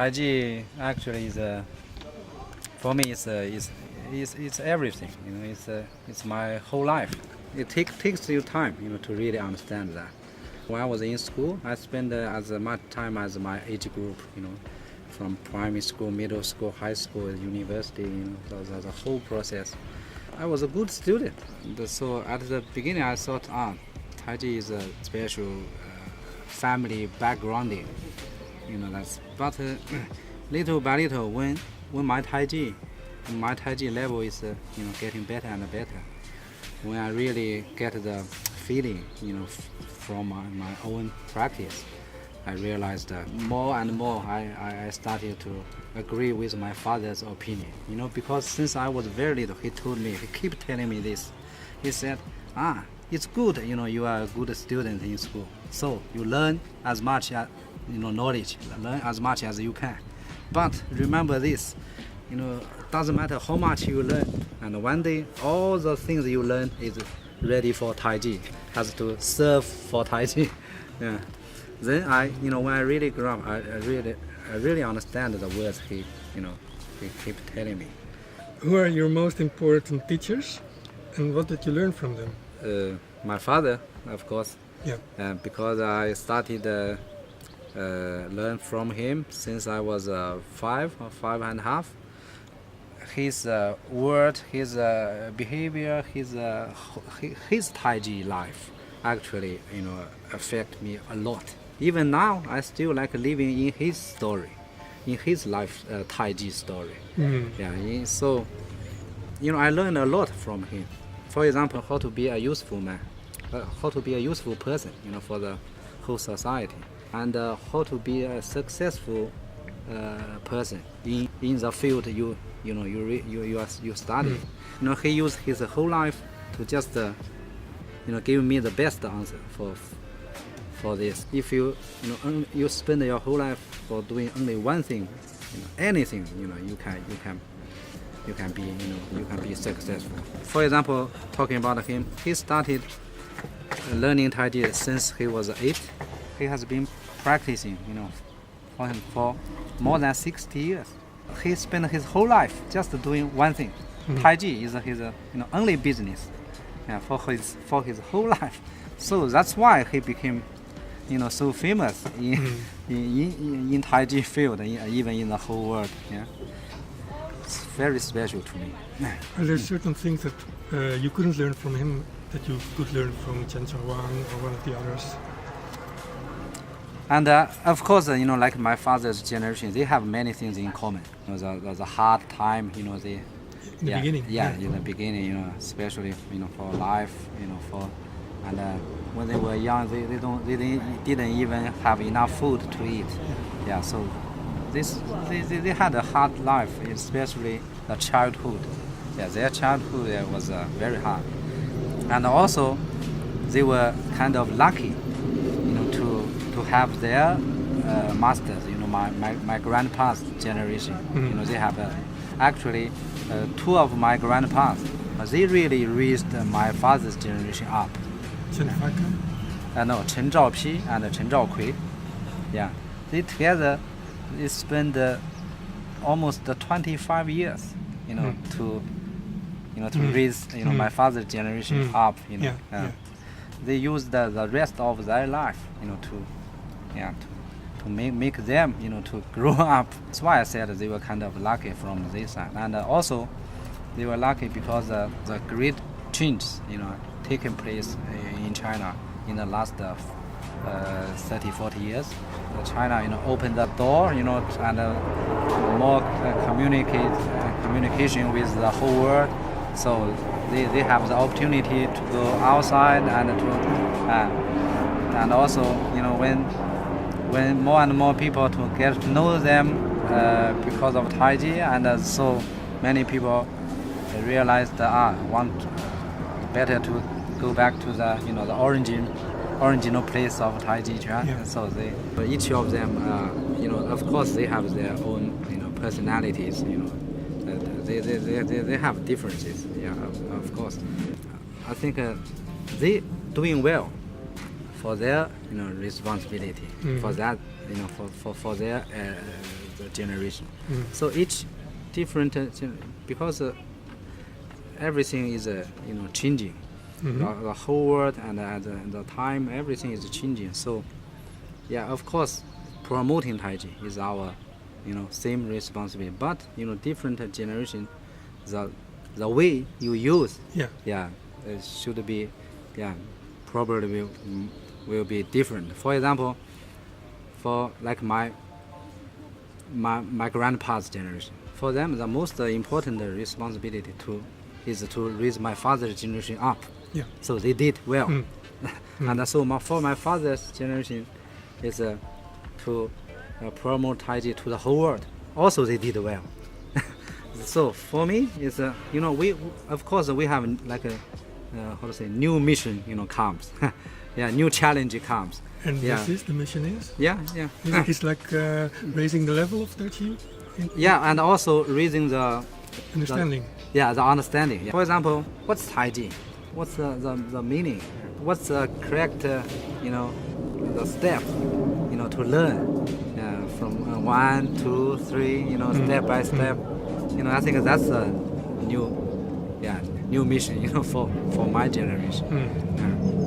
Taiji actually is for me it's everything. It's my whole life. It takes you time, to really understand that. When I was in school, I spent as much time as my age group, from primary school, middle school, high school, university, the whole process. I was a good student. So at the beginning, I thought, Taiji is a special family backgrounding, But little by little, when my Taiji level is, getting better and better, when I really get the feeling, from my own practice, I realized more and more I started to agree with my father's opinion. Because since I was very little, he kept telling me this. He said, it's good, you are a good student in school. So you learn as much as, knowledge, learn as much as you can. But remember this, doesn't matter how much you learn. And one day, all the things you learn is ready for Taiji, has to serve for Taiji. Yeah. Then when I really grew up, I really understand the words he keep telling me. Who are your most important teachers, and what did you learn from them? My father, of course. Yeah. Because I started learn from him since I was 5 or 5.5. His word, his behavior, his Taiji life actually affect me a lot. Even now, I still like living in his story, in his life Taiji story. Yeah. So I learned a lot from him. For example, how to be a useful man, how to be a useful person, for the whole society, and how to be a successful person in the field you study. He used his whole life to just give me the best answer for this. If you spend your whole life for doing only one thing, anything, you can be successful. For example, talking about him, he started learning Taiji since he was 8. He has been practicing, for more than 60 years. He spent his whole life just doing one thing. Taiji is his only business, for his whole life. So that's why he became so famous in Taiji field, even in the whole world. Yeah. It's very special to me. Are there certain things that you couldn't learn from him that you could learn from Chen Zhenglei or one of the others? And of course, like my father's generation, they have many things in common. The hard time, in the beginning. Yeah, in the beginning, especially for life, and when they were young, they didn't even have enough food to eat. Yeah, so they had a hard life, especially the childhood. Yeah, their childhood was very hard, and also they were kind of lucky, to have their masters. My grandpa's generation. They have actually 2 of my grandpas. They really raised my father's generation up. Chen No, Chen Zhaopi and Chen Zhaokui. Yeah, they together they spent almost 25 years, to raise my father's generation up. They used the rest of their life, to make them, to grow up. That's why I said they were kind of lucky from this side, and also they were lucky because the great changes, taken place in China in the last 30-40 years. China, opened the door, and more communication with the whole world. So they have the opportunity to go outside and also, when more and more people to get to know them because of Taiji, and so many people realized want better to go back to the the original place of Taiji Chuan. Yeah. So each of them, of course they have their own personalities. They have differences. Yeah, of course. I think they doing well for their responsibility, for that for their generation. So each different because everything is changing. The whole world and the time, everything is changing. So yeah, of course, promoting Taiji is our same responsibility. But different generation, the way you use it should be probably will be different. For example, for like my grandpa's generation, for them the most important responsibility is to raise my father's generation up. Yeah. So they did well. And so for my father's generation is to promote Taiji to the whole world. Also they did well. So for me it's we of course we have like a new mission comes. New challenge comes. And this is the mission is? It's like raising the level of Taiji? And also raising the understanding. The understanding. For example, what's Taiji? What's the meaning? What's the correct the step to learn from 1, 2, 3 step by step. I think that's a new mission for my generation.